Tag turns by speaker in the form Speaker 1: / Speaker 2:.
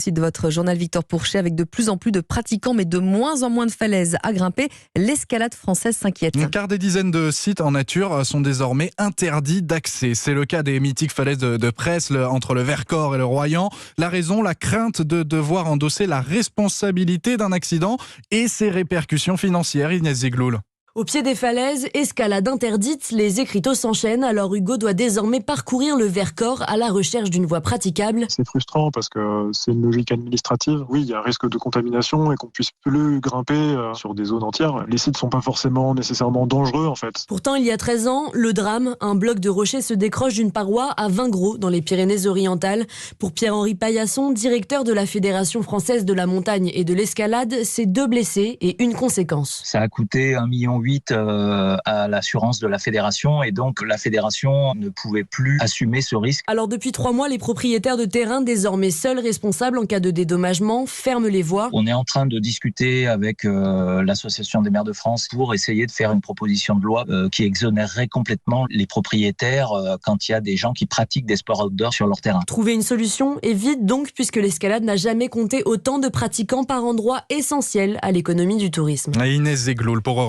Speaker 1: Site de votre journal Victor Pourchet, avec de plus en plus de pratiquants mais de moins en moins de falaises à grimper, l'escalade française s'inquiète.
Speaker 2: Car des dizaines de sites en nature sont désormais interdits d'accès. C'est le cas des mythiques falaises de Presles entre le Vercors et le Royan. La raison, la crainte de devoir endosser la responsabilité d'un accident et ses répercussions financières. Inès Zegloul.
Speaker 3: Au pied des falaises, escalade interdite, les écriteaux s'enchaînent, alors Hugo doit désormais parcourir le Vercors à la recherche d'une voie praticable.
Speaker 4: C'est frustrant parce que c'est une logique administrative. Oui, il y a un risque de contamination et qu'on puisse plus grimper sur des zones entières. Les sites ne sont pas forcément nécessairement dangereux en fait.
Speaker 3: Pourtant, il y a 13 ans, le drame, un bloc de rocher se décroche d'une paroi à Vingros dans les Pyrénées-Orientales. Pour Pierre-Henri Paillasson, directeur de la Fédération française de la montagne et de l'escalade, c'est 2 blessés et une conséquence.
Speaker 5: Ça a coûté 1,8 million à l'assurance de la fédération et donc la fédération ne pouvait plus assumer ce risque.
Speaker 3: Alors depuis 3 mois, les propriétaires de terrain, désormais seuls responsables en cas de dédommagement, ferment les voies.
Speaker 5: On est en train de discuter avec l'Association des maires de France pour essayer de faire une proposition de loi qui exonérerait complètement les propriétaires quand il y a des gens qui pratiquent des sports outdoor sur leur terrain.
Speaker 3: Trouver une solution est vite donc, puisque l'escalade n'a jamais compté autant de pratiquants par endroit essentiel à l'économie du tourisme.
Speaker 2: Inès Zegloul pour Europe.